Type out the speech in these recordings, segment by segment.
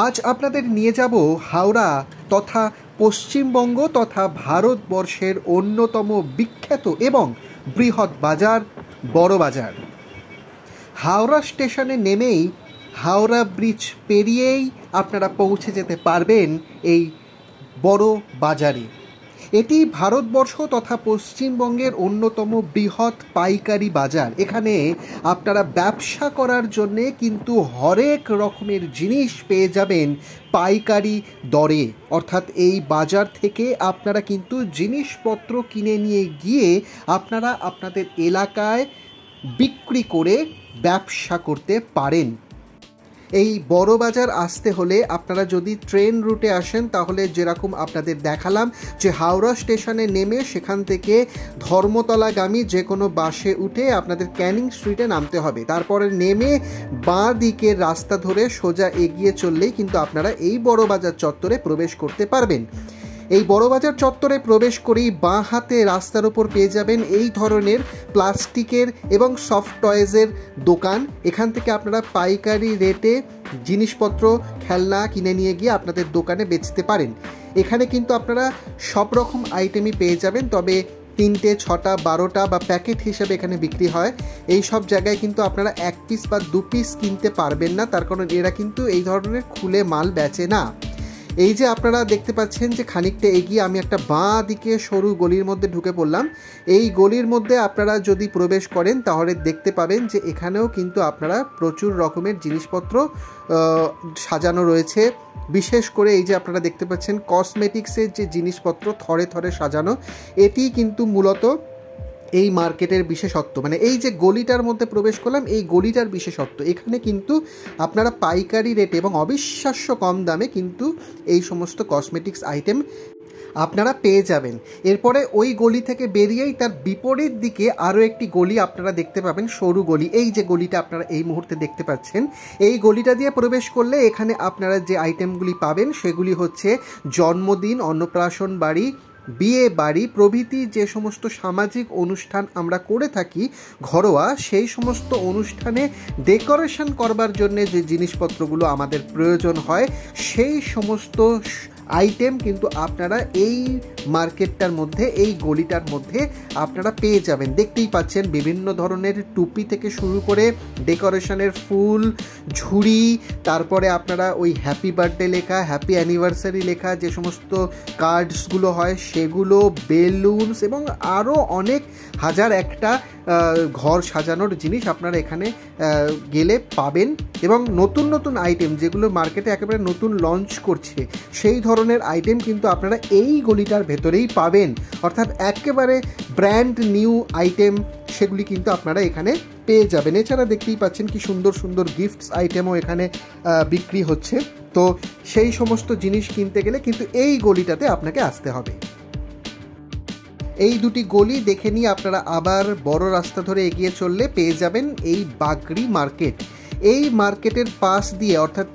আজ আপনাদের নিয়ে যাব হাওড়া তথা পশ্চিমবঙ্গ তথা ভারতবর্ষের অন্যতম বিখ্যাত এবং বৃহৎ বাজার বড় বাজার। হাওড়া স্টেশনে নেমেই হাওড়া ব্রিজ পেরিয়েই আপনারা পৌঁছে যেতে পারবেন এই বড় বাজারে। এটি ভারতবর্ষ তথা পশ্চিমবঙ্গের অন্যতম বৃহৎ পাইকারি বাজার। এখানে আপনারা ব্যবসা করার জন্যে কিন্তু হরেক রকমের জিনিস পেয়ে যাবেন পাইকারি দরে। অর্থাৎ এই বাজার থেকে আপনারা কিন্তু জিনিসপত্র কিনে নিয়ে গিয়ে আপনারা আপনাদের এলাকায় বিক্রি করে ব্যবসা করতে পারেন। এই বড় বাজার আসতে হলে আপনারা যদি ট্রেন রুটে আসেন তাহলে যেরকম আপনাদের দেখালাম যে হাওড়া স্টেশনে নেমে সেখান থেকে ধর্মতলাগামী যে কোনো বাসে উঠে আপনাদের ক্যানিং স্ট্রিটে নামতে হবে। তারপরে নেমে বাঁ দিকের রাস্তা ধরে সোজা এগিয়ে চললেই কিন্তু আপনারা এই বড় বাজার চত্বরে প্রবেশ করতে পারবেন। এই বড় বাজার চত্বরে প্রবেশ করেই বাঁ হাতে রাস্তার ওপর পেয়ে যাবেন এই ধরনের প্লাস্টিকের এবং সফট টয়েজের দোকান। এখান থেকে আপনারা পাইকারি রেটে জিনিসপত্র খেলনা কিনে নিয়ে গিয়ে আপনাদের দোকানে বেচতে পারেন। এখানে কিন্তু আপনারা সব রকম আইটেমই পেয়ে যাবেন, তবে 3টে 6টা 12টা বা প্যাকেট হিসেবে এখানে বিক্রি হয়। এই সব জায়গায় কিন্তু আপনারা 1 পিস বা 2 পিস কিনতে পারবেন না, তার কারণ এরা কিন্তু এই ধরনের খুলে মাল বেচে না। এই যে আপনারা দেখতে পাচ্ছেন যে খানিকটা এগিয়ে আমি একটা বাঁ দিকে সরু গলির মধ্যে ঢুকে পড়লাম। এই গলির মধ্যে আপনারা যদি প্রবেশ করেন তাহলে দেখতে পাবেন যে এখানেও কিন্তু আপনারা প্রচুর রকমের জিনিসপত্র সাজানো রয়েছে। বিশেষ করে এই যে আপনারা দেখতে পাচ্ছেন কসমেটিক্সের যে জিনিসপত্র থরে থরে সাজানো, এটি কিন্তু মূলত এই মার্কেটের বিশেষত্ব। মানে এই যে গলিটার মধ্যে প্রবেশ করলাম, এই গলিটার বিশেষত্ব এখানে কিন্তু আপনারা পাইকারি রেটে এবং অবিশ্বাস্য কম দামে কিন্তু এই সমস্ত কসমেটিক্স আইটেম আপনারা পেয়ে যাবেন। এরপরে ওই গলি থেকে বেরিয়েই তার বিপরীত দিকে আরও একটি গলি আপনারা দেখতে পাবেন, সরু গলি। এই যে গলিটা আপনারা এই মুহূর্তে দেখতে পাচ্ছেন, এই গলিটা দিয়ে প্রবেশ করলে এখানে আপনারা যে আইটেমগুলি পাবেন সেগুলি হচ্ছে জন্মদিন, অন্নপ্রাশন বাড়ি, বিয়ে বাড়ি প্রভৃতি যে সমস্ত সামাজিক অনুষ্ঠান আমরা করে থাকি ঘরোয়া, সেই সমস্ত অনুষ্ঠানে ডেকোরেশন করবার জন্য যে জিনিসপত্রগুলো আমাদের প্রয়োজন হয় সেই সমস্ত আইটেম কিন্তু আপনারা এই মার্কেটটার মধ্যে, এই গলিটার মধ্যে আপনারা পেয়ে যাবেন। দেখতেই পাচ্ছেন বিভিন্ন ধরনের টুপি থেকে শুরু করে ডেকোরেশনের ফুল, ঝুড়ি, তারপরে আপনারা ওই হ্যাপি বার্থডে লেখা, হ্যাপি অ্যানিভার্সারি লেখা যে সমস্ত কার্ডসগুলো হয় সেগুলো, বেলুনস এবং আরও অনেক হাজার একটা ঘর সাজানোর জিনিস আপনারা এখানে গেলে পাবেন। এবং নতুন নতুন আইটেম যেগুলো মার্কেটে একেবারে নতুন লঞ্চ করছে সেই ধরনের আইটেম কিন্তু আপনারা এই গলিটার ভেতরেই পাবেন। অর্থাৎ একেবারে ব্র্যান্ড নিউ আইটেম সেগুলি কিন্তু আপনারা এখানে পেয়ে যাবেন। এছাড়া দেখতেই পাচ্ছেন কি সুন্দর সুন্দর গিফটস আইটেমও এখানে বিক্রি হচ্ছে। তো সেই সমস্ত জিনিস কিনতে গেলে কিন্তু এই গলিটাতে আপনাকে আসতে হবে। এই দুটি গলি দেখে নিয়ে আপনারা আবার বড় রাস্তা ধরে এগিয়ে চললে পেয়ে যাবেন এই বাগড়ি মার্কেট। এই মার্কেটের পাশ দিয়ে অর্থাৎ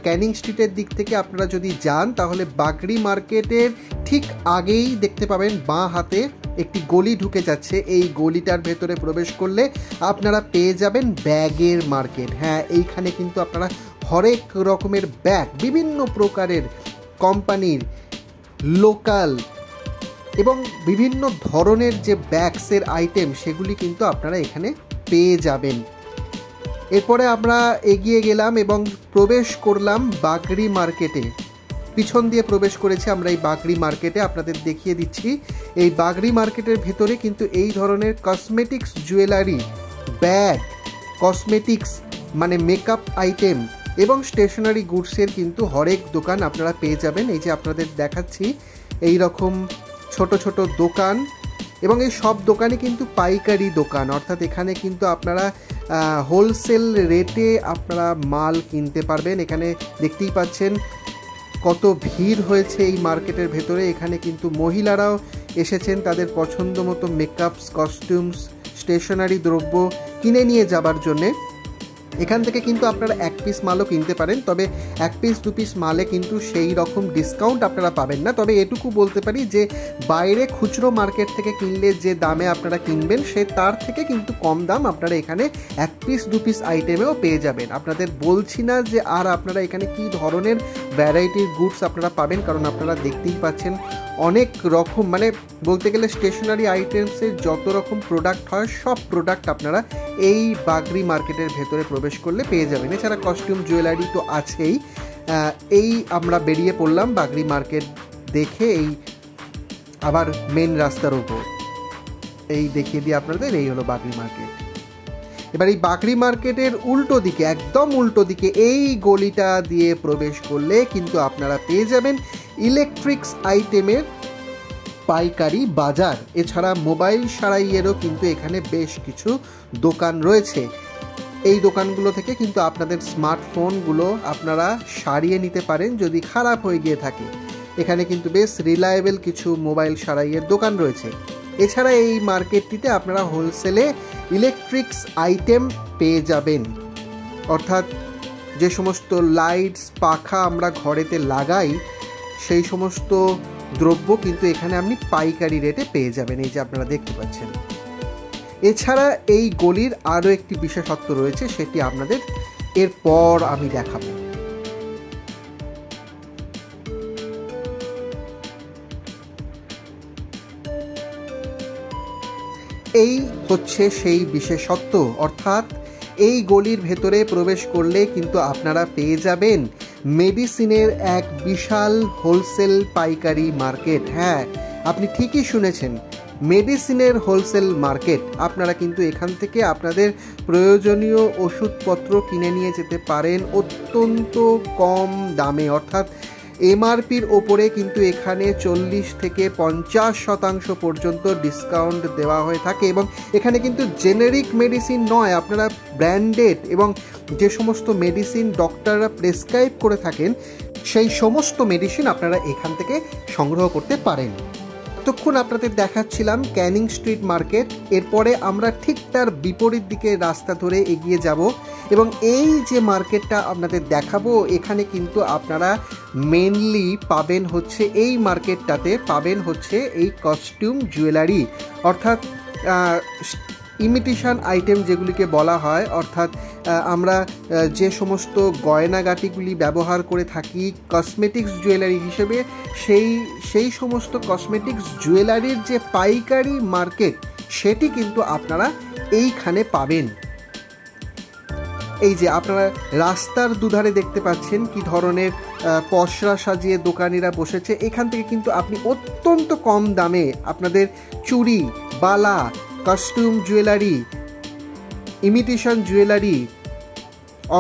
ক্যানিং স্ট্রিটের দিক থেকে আপনারা যদি যান তাহলে বাগড়ি মার্কেটের ঠিক আগেই দেখতে পাবেন বাঁ হাতে একটি গলি ঢুকে যাচ্ছে। এই গলিটার ভেতরে প্রবেশ করলে আপনারা পেয়ে যাবেন ব্যাগের মার্কেট। হ্যাঁ, এইখানে কিন্তু আপনারা হরেক রকমের ব্যাগ, বিভিন্ন প্রকারের কোম্পানির, লোকাল এবং বিভিন্ন ধরনের যে ব্যাগসের আইটেম সেগুলি কিন্তু আপনারা এখানে পেয়ে যাবেন। এরপরে আমরা এগিয়ে গেলাম এবং প্রবেশ করলাম বাগড়ি মার্কেটে। পিছন দিয়ে প্রবেশ করেছি আমরা এই বাগড়ি মার্কেটে, আপনাদের দেখিয়ে দিচ্ছি। এই বাগড়ি মার্কেটের ভেতরে কিন্তু এই ধরনের কসমেটিক্স, জুয়েলারি, ব্যাগ, কসমেটিক্স মানে মেকআপ আইটেম এবং স্টেশনারি গুডসের কিন্তু হরেক দোকান আপনারা পেয়ে যাবেন। এই যে আপনাদের দেখাচ্ছি এই রকম ছোট ছোট দোকান, এবং এই সব দোকানে কিন্তু পাইকারি দোকান। অর্থাৎ এখানে কিন্তু আপনারা হোলসেল রেটে আপনারা মাল কিনতে পারবেন। এখানে দেখতেই পাচ্ছেন কত ভিড় হয়েছে এই মার্কেটের ভেতরে। এখানে কিন্তু মহিলারাও এসেছেন তাদের পছন্দ মতো মেকআপস, কস্টিউমস, স্টেশনারি দ্রব্য কিনে নিয়ে যাবার জন্যে। এখান থেকে কিন্তু আপনারা 1 পিস মালও কিনতে পারেন, তবে 1 পিস 2 পিস মালে কিন্তু সেই রকম ডিসকাউন্ট আপনারা পাবেন না। তবে এটুকু বলতে পারি যে বাইরে খুচরো মার্কেট থেকে কিনলে যে দামে আপনারা কিনবেন সে তার থেকে কিন্তু কম দাম আপনারা এখানে 1 পিস 2 পিস আইটেমেও পেয়ে যাবেন। আপনাদের বলছি না যে আর আপনারা এখানে কি ধরনের ভ্যারাইটির গুডস আপনারা পাবেন, কারণ আপনারা দেখতেই পাচ্ছেন অনেক রকম, মানে বলতে গেলে স্টেশনারি আইটেমসের যত রকম প্রোডাক্ট হয় সব প্রোডাক্ট আপনারা এই বাগরি মার্কেটের ভেতরে প্রবেশ করলে পেয়ে যাবেন। এছাড়া কস্টিউম জুয়েলারি তো আছেই। এই আমরা বেরিয়ে পড়লাম বাগরি মার্কেট দেখে, এই আবার মেন রাস্তার উপর এই দেখিয়ে দিই আপনাদের, এই হলো বাগরি মার্কেট। এবার এই বাগরি মার্কেটের উল্টো দিকে, একদম উল্টো দিকে এই গলিটা দিয়ে প্রবেশ করলে কিন্তু আপনারা পেয়ে যাবেন ইলেকট্রিক্স আইটেমের পাইকারি বাজার। এছাড়া মোবাইল সারাইয়েরও কিন্তু এখানে বেশ কিছু দোকান রয়েছে। এই দোকানগুলো থেকে কিন্তু আপনাদের স্মার্টফোনগুলো আপনারা সারিয়ে নিতে পারেন যদি খারাপ হয়ে গিয়ে থাকে। এখানে কিন্তু বেশ রিলায়েবল কিছু মোবাইল সারাইয়ের দোকান রয়েছে। এছাড়া এই মার্কেটটিতে আপনারা হোলসেলে ইলেকট্রিক্স আইটেম পেয়ে যাবেন, অর্থাৎ যে সমস্ত লাইটস পাখা আমরা ঘরেতে লাগাই সেই সমস্ত দ্রব্য কিন্তু এখানে আপনি পাইকারি রেটে পেয়ে যাবেন, এই যে আপনারা দেখতে পাচ্ছেন। এছাড়া এই গলির আরও একটি বিশেষত্ব রয়েছে, সেটি আপনাদের এরপর আমি দেখাবো। এই হচ্ছে সেই বিশেষত্ব, অর্থাৎ এই গলির ভেতরে প্রবেশ করলে কিন্তু আপনারা পেয়ে যাবেন মেডিসিনের এক বিশাল হোলসেল পাইকারি মার্কেট। হ্যাঁ, আপনি ঠিকই শুনেছেন, মেডিসিনের হোলসেল মার্কেট। আপনারা কিন্তু এখান থেকে আপনাদের প্রয়োজনীয় ওষুধপত্র কিনে নিয়ে যেতে পারেন অত্যন্ত কম দামে, অর্থাৎ এমআরপির ওপরে কিন্তু এখানে 40 থেকে 50% পর্যন্ত ডিসকাউন্ট দেওয়া হয়ে থাকে। এবং এখানে কিন্তু জেনেরিক মেডিসিন নয়, আপনারা ব্র্যান্ডেড এবং যে সমস্ত মেডিসিন ডক্টররা প্রেসক্রাইব করে থাকেন সেই সমস্ত মেডিসিন আপনারা এখান থেকে সংগ্রহ করতে পারেন। এতক্ষণ আপনাদের দেখাচ্ছিলাম ক্যানিং স্ট্রিট মার্কেট, এরপরে আমরা ঠিক তার বিপরীত দিকে রাস্তা ধরে এগিয়ে যাব এবং এই যে মার্কেটটা আপনাদের দেখাবো এখানে কিন্তু আপনারা মেনলি পাবেন হচ্ছে, এই মার্কেটটাতে পাবেন হচ্ছে এই কস্টিউম জুয়েলারি, অর্থাৎ ইমিটেশন আইটেম যেগুলিকে বলা হয়, অর্থাৎ আমরা যে সমস্ত গয়নাগাটিগুলি ব্যবহার করে থাকি কসমেটিক্স জুয়েলারি হিসেবে, সেই সমস্ত কসমেটিক্স জুয়েলারির যে পাইকারি মার্কেট সেটি কিন্তু আপনারা এইখানে পাবেন। এই যে আপনারা রাস্তার দুধারে দেখতে পাচ্ছেন কি ধরনের পসরা সাজিয়ে দোকানিরা বসেছে। এখান থেকে কিন্তু আপনি অত্যন্ত কম দামে আপনাদের চুড়ি, বালা, costume jewellery, imitation jewellery,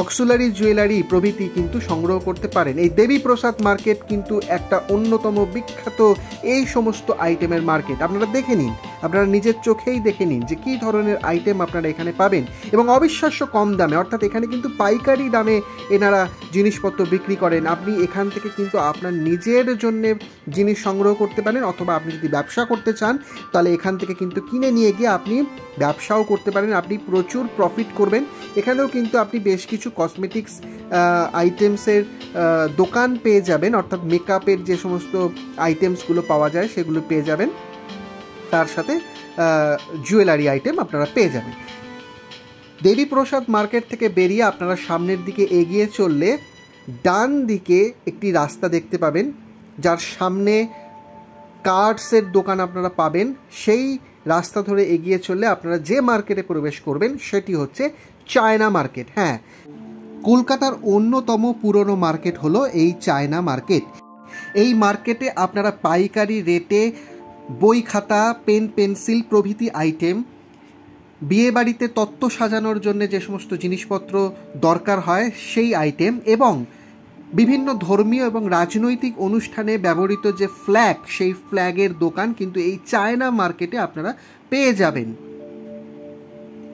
auxiliary jewellery প্রভৃতি কিন্তু সংগ্রহ করতে পারেন। এই দেবীপ্রসাদ মার্কেট কিন্তু একটা অন্যতম বিখ্যাত এই সমস্ত আইটেমের মার্কেট। আপনারা দেখে নিন, আপনারা নিজের চোখেই দেখে নিন যে কী ধরনের আইটেম আপনারা এখানে পাবেন এবং অবিশ্বাস্য কম দামে, অর্থাৎ এখানে কিন্তু পাইকারি দামে এনারা জিনিসপত্র বিক্রি করেন। আপনি এখান থেকে কিন্তু আপনার নিজের জন্য জিনিস সংগ্রহ করতে পারেন, অথবা আপনি যদি ব্যবসা করতে চান তাহলে এখান থেকে কিন্তু কিনে নিয়ে গিয়ে আপনি ব্যবসাও করতে পারেন, আপনি প্রচুর প্রফিট করবেন। এখানেও কিন্তু আপনি বেশ কিছু কসমেটিক্স আইটেমসের দোকান পেয়ে যাবেন, অর্থাৎ মেকআপের যে সমস্ত আইটেমসগুলো পাওয়া যায় সেগুলো পেয়ে যাবেন, তার সাথে জুয়েলারি আইটেম আপনারা পেয়ে যাবেন। দেবীপ্রসাদ মার্কেট থেকে বেরিয়ে আপনারা সামনের দিকে এগিয়ে চললে ডান দিকে একটি রাস্তা দেখতে পাবেন, যার সামনে কার্ডসের দোকান আপনারা পাবেন। সেই রাস্তা ধরে এগিয়ে চললে আপনারা যে মার্কেটে প্রবেশ করবেন সেটি হচ্ছে চায়না মার্কেট। হ্যাঁ, কলকাতার অন্যতম পুরনো মার্কেট হলো এই চায়না মার্কেট। এই মার্কেটে আপনারা পাইকারি রেটে বই খাতা, পেন পেন্সিল প্রভৃতি আইটেম, বিয়েবাড়িতে তত্ত্ব সাজানোর জন্য যে সমস্ত জিনিসপত্র দরকার হয় সেই আইটেম, এবং বিভিন্ন ধর্মীয় এবং রাজনৈতিক অনুষ্ঠানে ব্যবহৃত যে ফ্ল্যাগ, সেই ফ্ল্যাগের দোকান কিন্তু এই চায়না মার্কেটে আপনারা পেয়ে যাবেন।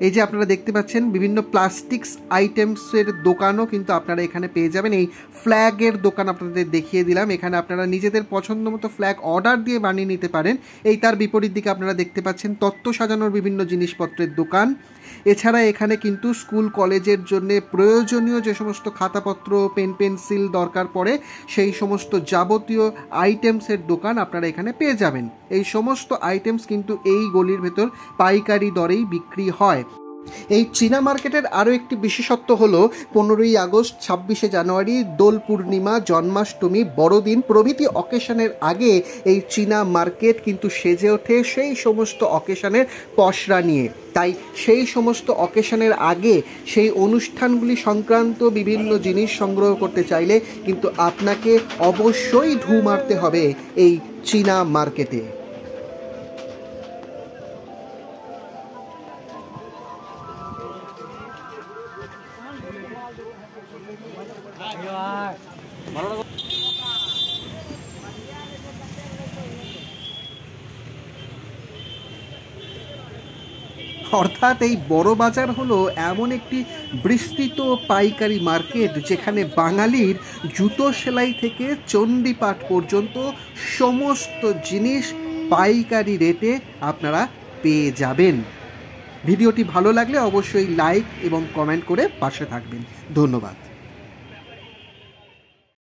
এই যে আপনারা দেখতে পাচ্ছেন বিভিন্ন প্লাস্টিক্স আইটেমসের দোকানও কিন্তু আপনারা এখানে পেয়ে যাবেন। এই ফ্ল্যাগের দোকান আপনাদের দেখিয়ে দিলাম, এখানে আপনারা নিজেদের পছন্দ মতো ফ্ল্যাগ অর্ডার দিয়ে বানিয়ে নিতে পারেন। এই তার বিপরীত দিকে আপনারা দেখতে পাচ্ছেন তত্ত্ব সাজানোর বিভিন্ন জিনিসপত্রের দোকান। এছাড়া এখানে কিন্তু স্কুল কলেজের জন্য প্রয়োজনীয় যে সমস্ত খাতাপত্র, পেন পেন্সিল দরকার পড়ে সেই সমস্ত যাবতীয় আইটেমসের দোকান আপনারা এখানে পেয়ে যাবেন। এই সমস্ত আইটেমস কিন্তু এই গলির ভেতর পাইকারি দরেই বিক্রি হয়। এই চীনা মার্কেটের আরও একটি বিশেষত্ব হলো 15ই আগস্ট, 26শে জানুয়ারি, দোল পূর্ণিমা, জন্মাষ্টমী, বড়দিন প্রভৃতি অকেশনের আগে এই চীনা মার্কেট কিন্তু সেজে ওঠে সেই সমস্ত অকেশনের পসরা নিয়ে। তাই সেই সমস্ত অকেশনের আগে সেই অনুষ্ঠানগুলি সংক্রান্ত বিভিন্ন জিনিস সংগ্রহ করতে চাইলে কিন্তু আপনাকে অবশ্যই ঢু মারতে হবে এই চীনা মার্কেটে। অর্থাৎ এই বড় বাজার হলো এমন একটি বিস্তৃত পাইকারি মার্কেট যেখানে বাঙালির জুতো সেলাই থেকে চণ্ডীপাঠ পর্যন্ত সমস্ত জিনিস পাইকারি রেটে আপনারা পেয়ে যাবেন। ভিডিওটি ভালো লাগলে অবশ্যই লাইক এবং কমেন্ট করে পাশে থাকবেন। ধন্যবাদ।